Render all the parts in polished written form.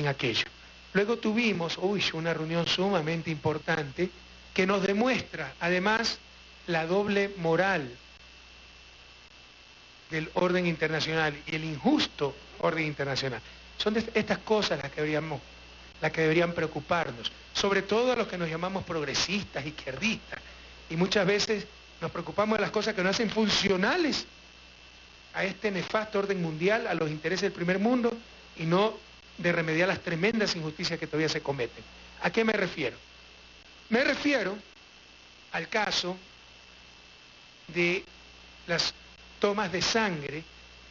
en aquello. Luego tuvimos, una reunión sumamente importante que nos demuestra, además, la doble moral del orden internacional y el injusto orden internacional. Son estas cosas las que deberían preocuparnos, sobre todo a los que nos llamamos progresistas, izquierdistas, y muchas veces nos preocupamos de las cosas que no hacen funcionales a este nefasto orden mundial, a los intereses del primer mundo, y no de remediar las tremendas injusticias que todavía se cometen. ¿A qué me refiero? Me refiero al caso de las tomas de sangre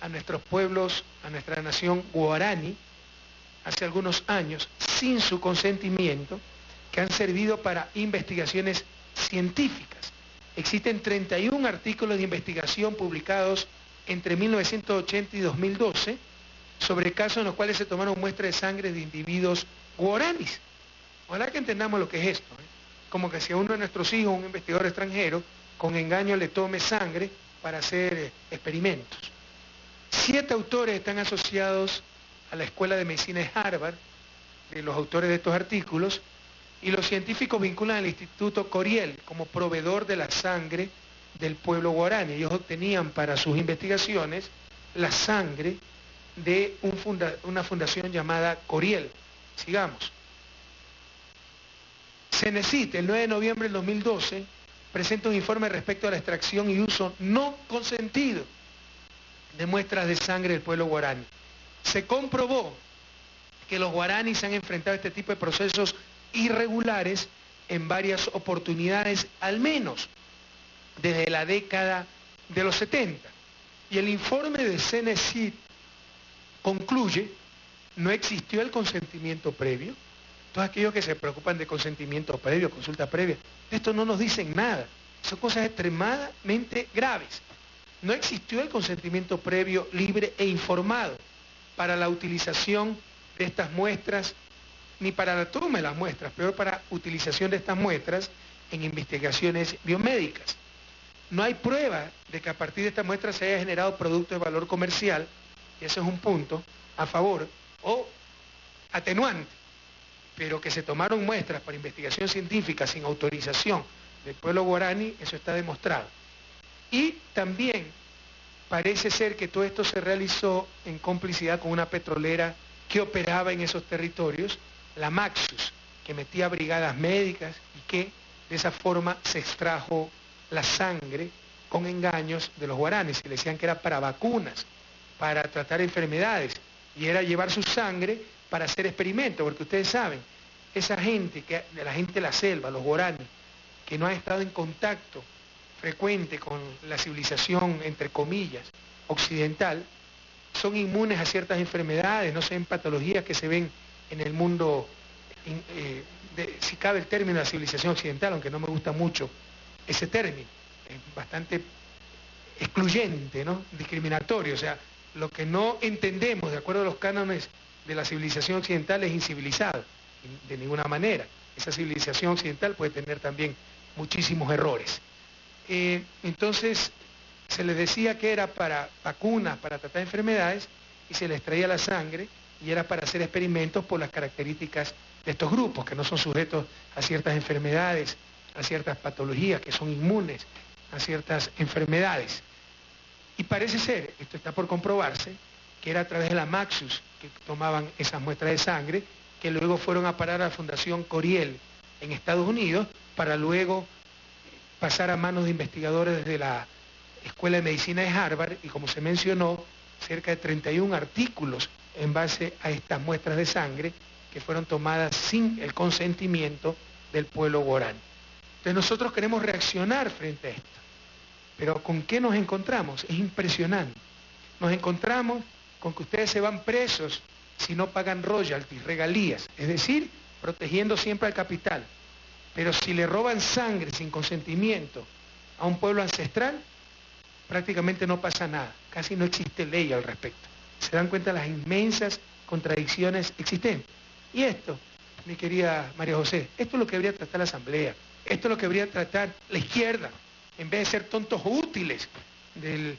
a nuestros pueblos, a nuestra nación guaraní, hace algunos años, sin su consentimiento, que han servido para investigaciones científicas. Existen 31 artículos de investigación publicados entre 1980 y 2012 sobre casos en los cuales se tomaron muestras de sangre de individuos guaraníes. Ojalá que entendamos lo que es esto, como que si a uno de nuestros hijos, un investigador extranjero, con engaño le tome sangre para hacer experimentos. 7 autores están asociados a la Escuela de Medicina de Harvard, de los autores de estos artículos, y los científicos vinculan al Instituto Coriell como proveedor de la sangre del pueblo guaraní. Ellos obtenían para sus investigaciones la sangre de una fundación llamada Coriell. Sigamos. CENESID, el 9 de noviembre del 2012, presenta un informe respecto a la extracción y uso no consentido de muestras de sangre del pueblo guaraní. Se comprobó que los guaraníes han enfrentado este tipo de procesos irregulares en varias oportunidades, al menos desde la década de los 70. Y el informe de CENESID concluye: no existió el consentimiento previo. Todos aquellos que se preocupan de consentimiento previo, consulta previa, de esto no nos dicen nada. Son cosas extremadamente graves. No existió el consentimiento previo, libre e informado para la utilización de estas muestras, ni para la toma de las muestras, peor para utilización de estas muestras en investigaciones biomédicas. No hay prueba de que a partir de estas muestras se haya generado producto de valor comercial, y ese es un punto a favor, o atenuante, pero que se tomaron muestras para investigación científica sin autorización del pueblo guaraní, eso está demostrado. Y también parece ser que todo esto se realizó en complicidad con una petrolera que operaba en esos territorios, la Maxus, que metía brigadas médicas y que de esa forma se extrajo la sangre con engaños de los guaraníes, que le decían que era para vacunas, para tratar enfermedades, y era llevar su sangre para hacer experimentos, porque ustedes saben, esa gente, la gente de la selva, los guaraníes, que no han estado en contacto frecuente con la civilización, entre comillas, occidental, son inmunes a ciertas enfermedades, no sé, en patologías que se ven en el mundo, si cabe el término de la civilización occidental, aunque no me gusta mucho ese término, es bastante excluyente, ¿no? Discriminatorio, o sea, lo que no entendemos de acuerdo a los cánones de la civilización occidental es incivilizado, de ninguna manera. Esa civilización occidental puede tener también muchísimos errores. Entonces, se les decía que era para vacunas, para tratar enfermedades, y se les traía la sangre, y era para hacer experimentos por las características de estos grupos, que no son sujetos a ciertas enfermedades, a ciertas patologías, que son inmunes a ciertas enfermedades. Y parece ser, esto está por comprobarse, que era a través de la Maxus que tomaban esas muestras de sangre, que luego fueron a parar a la Fundación Coriell en Estados Unidos, para luego pasar a manos de investigadores de la Escuela de Medicina de Harvard, y como se mencionó, cerca de 31 artículos en base a estas muestras de sangre que fueron tomadas sin el consentimiento del pueblo guaraní. Entonces nosotros queremos reaccionar frente a esto, pero ¿con qué nos encontramos? Es impresionante. Nos encontramos con que ustedes se van presos si no pagan royalties, regalías, es decir, protegiendo siempre al capital. Pero si le roban sangre sin consentimiento a un pueblo ancestral, prácticamente no pasa nada, casi no existe ley al respecto. Se dan cuenta de las inmensas contradicciones existentes. Y esto, mi querida María José, esto es lo que debería tratar la Asamblea, esto es lo que debería tratar la izquierda, en vez de ser tontos útiles del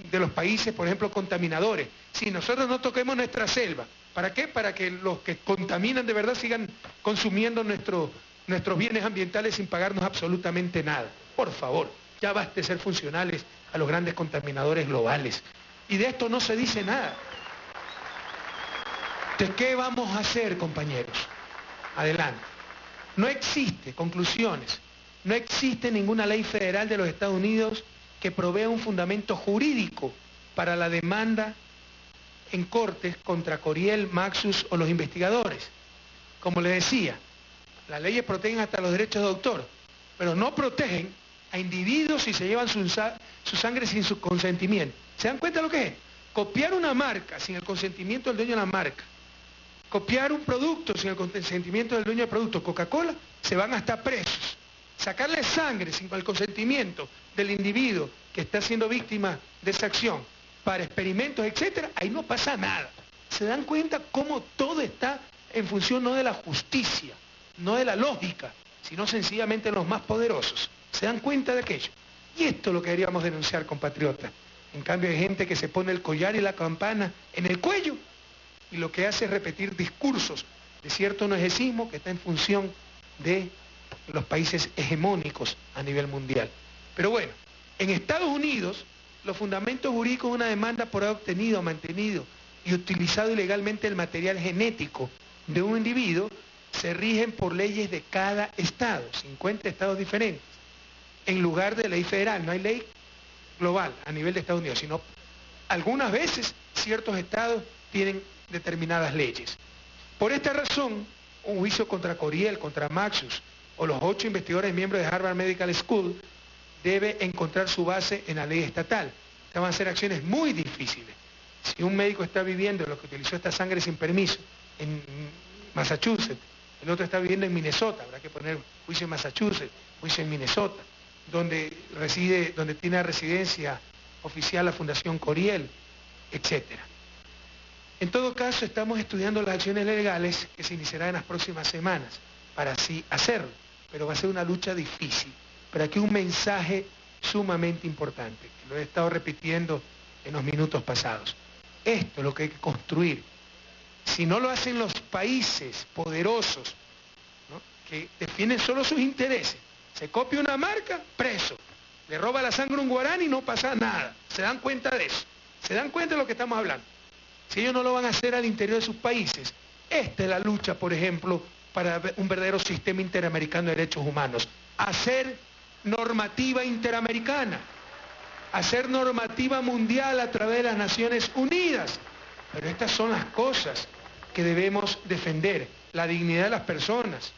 de los países, por ejemplo, contaminadores. Si nosotros no toquemos nuestra selva, ¿para qué? Para que los que contaminan de verdad sigan consumiendo nuestros bienes ambientales sin pagarnos absolutamente nada. Por favor, ya baste ser funcionales a los grandes contaminadores globales. Y de esto no se dice nada. ¿De qué vamos a hacer, compañeros? Adelante. No existe, conclusiones, no existe ninguna ley federal de los Estados Unidos que provea un fundamento jurídico para la demanda en cortes contra Coriell, Maxus o los investigadores. Como les decía, las leyes protegen hasta los derechos de autor, pero no protegen a individuos si se llevan su sangre sin su consentimiento. ¿Se dan cuenta de lo que es? Copiar una marca sin el consentimiento del dueño de la marca, copiar un producto sin el consentimiento del dueño del producto, Coca-Cola, se van hasta presos. Sacarle sangre sin el consentimiento del individuo que está siendo víctima de esa acción para experimentos, etcétera, ahí no pasa nada. ¿Se dan cuenta cómo todo está en función no de la justicia, no de la lógica, sino sencillamente de los más poderosos? ¿Se dan cuenta de aquello? Y esto es lo que deberíamos denunciar, compatriotas. En cambio hay gente que se pone el collar y la campana en el cuello y lo que hace es repetir discursos de cierto noejesismo que está en función de los países hegemónicos a nivel mundial. Pero bueno, en Estados Unidos, los fundamentos jurídicos de una demanda por haber obtenido, mantenido y utilizado ilegalmente el material genético de un individuo se rigen por leyes de cada estado, 50 estados diferentes, en lugar de ley federal. No hay ley global a nivel de Estados Unidos, sino algunas veces ciertos estados tienen determinadas leyes. Por esta razón, un juicio contra Coriell, contra Maxus o los 8 investigadores miembros de Harvard Medical School debe encontrar su base en la ley estatal. Estas van a ser acciones muy difíciles. Si un médico está viviendo lo que utilizó esta sangre sin permiso en Massachusetts, el otro está viviendo en Minnesota, habrá que poner juicio en Massachusetts, juicio en Minnesota, donde tiene residencia oficial la Fundación Coriell, etcétera. En todo caso, estamos estudiando las acciones legales que se iniciarán en las próximas semanas para así hacerlo, pero va a ser una lucha difícil. Pero aquí un mensaje sumamente importante, que lo he estado repitiendo en los minutos pasados. Esto es lo que hay que construir. Si no lo hacen los países poderosos, ¿no?, que defienden solo sus intereses, se copia una marca, preso, le roba la sangre a un guaraní, no pasa nada. ¿Se dan cuenta de eso? ¿Se dan cuenta de lo que estamos hablando? Si ellos no lo van a hacer al interior de sus países, esta es la lucha, por ejemplo, para un verdadero sistema interamericano de derechos humanos. Hacer normativa interamericana, hacer normativa mundial a través de las Naciones Unidas. Pero estas son las cosas que debemos defender: la dignidad de las personas,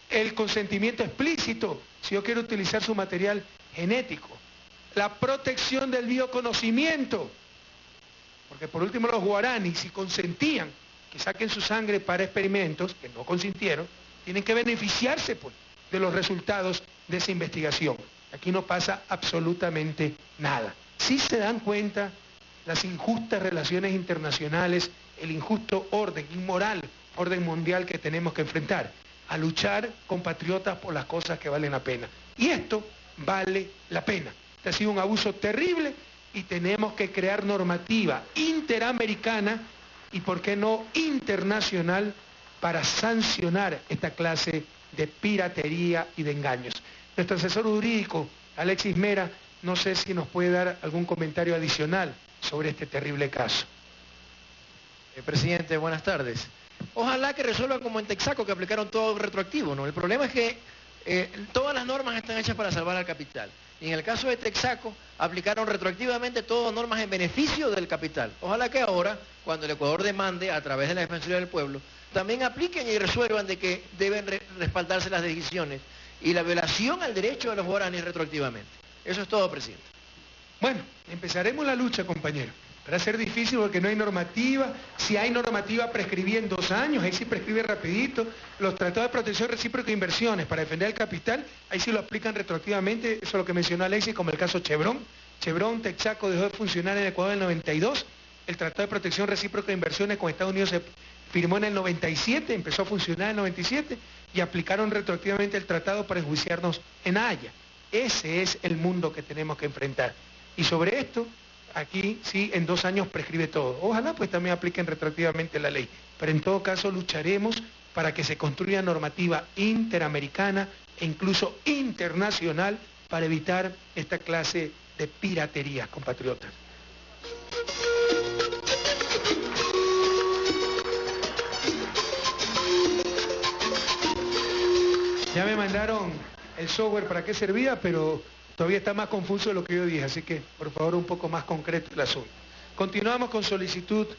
el consentimiento explícito si yo quiero utilizar su material genético, la protección del bioconocimiento, porque por último los guaraníes, si consentían que saquen su sangre para experimentos, que no consintieron, tienen que beneficiarse pues de los resultados de esa investigación. Aquí no pasa absolutamente nada. Sí se dan cuenta las injustas relaciones internacionales, el injusto orden, inmoral orden mundial que tenemos que enfrentar, a luchar, compatriotas, por las cosas que valen la pena. Y esto vale la pena. Este ha sido un abuso terrible y tenemos que crear normativa interamericana y, ¿por qué no, internacional, para sancionar esta clase de piratería y de engaños? Nuestro asesor jurídico, Alexis Mera, no sé si nos puede dar algún comentario adicional sobre este terrible caso. Presidente, buenas tardes. Ojalá que resuelvan como en Texaco, que aplicaron todo retroactivo, ¿no? El problema es que todas las normas están hechas para salvar al capital. Y en el caso de Texaco, aplicaron retroactivamente todas normas en beneficio del capital. Ojalá que ahora, cuando el Ecuador demande a través de la Defensoría del Pueblo, también apliquen y resuelvan de que deben respaldarse las decisiones y la violación al derecho de los guaraníes retroactivamente. Eso es todo, presidente. Bueno, empezaremos la lucha, compañero. Va a ser difícil porque no hay normativa. Si hay normativa, prescribía en 2 años, ahí sí prescribe rapidito. Los tratados de protección recíproca de inversiones para defender el capital, ahí sí lo aplican retroactivamente. Eso es lo que mencionó Alexis, como el caso Chevron. Chevron, Texaco dejó de funcionar en Ecuador en el 92. El tratado de protección recíproca de inversiones con Estados Unidos se firmó en el 97, empezó a funcionar en el 97 y aplicaron retroactivamente el tratado para enjuiciarnos en Haya. Ese es el mundo que tenemos que enfrentar. Y sobre esto, aquí sí, en 2 años prescribe todo. Ojalá pues también apliquen retroactivamente la ley, pero en todo caso lucharemos para que se construya normativa interamericana e incluso internacional para evitar esta clase de piraterías, compatriotas. Ya me mandaron el software para qué servía, pero todavía está más confuso de lo que yo dije, así que por favor un poco más concreto el asunto. Continuamos con solicitudes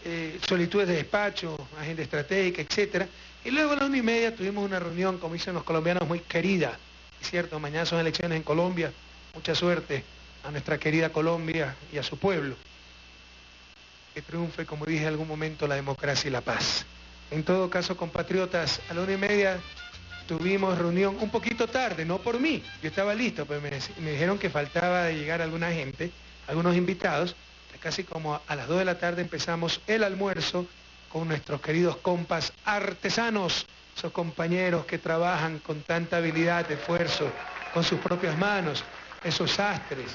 de despacho, agenda estratégica, etcétera. Y luego a las 1:30 tuvimos una reunión, como dicen los colombianos, muy querida. Es cierto, mañana son elecciones en Colombia. Mucha suerte a nuestra querida Colombia y a su pueblo. Que triunfe, como dije en algún momento, la democracia y la paz. En todo caso, compatriotas, a las 1:30 tuvimos reunión un poquito tarde, no por mí. Yo estaba listo, pero me dijeron que faltaba de llegar alguna gente, algunos invitados. Casi como a las 2 de la tarde empezamos el almuerzo con nuestros queridos compas artesanos, esos compañeros que trabajan con tanta habilidad, esfuerzo, con sus propias manos, esos sastres,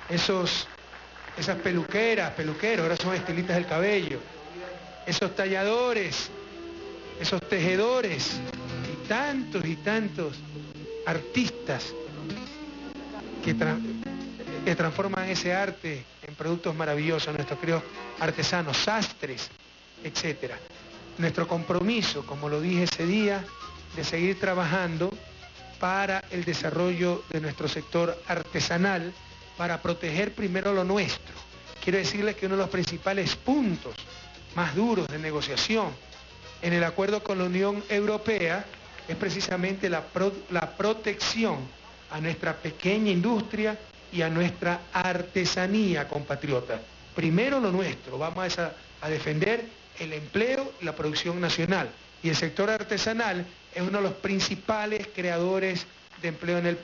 esas peluqueros, ahora son estilistas del cabello, esos talladores, esos tejedores y tantos artistas que transforman ese arte en productos maravillosos, nuestros queridos artesanos, sastres, etc. Nuestro compromiso, como lo dije ese día, de seguir trabajando para el desarrollo de nuestro sector artesanal, para proteger primero lo nuestro. Quiero decirles que uno de los principales puntos más duros de negociación en el acuerdo con la Unión Europea es precisamente la protección a nuestra pequeña industria y a nuestra artesanía, compatriotas. Primero lo nuestro, vamos a defender el empleo y la producción nacional. Y el sector artesanal es uno de los principales creadores de empleo en el país.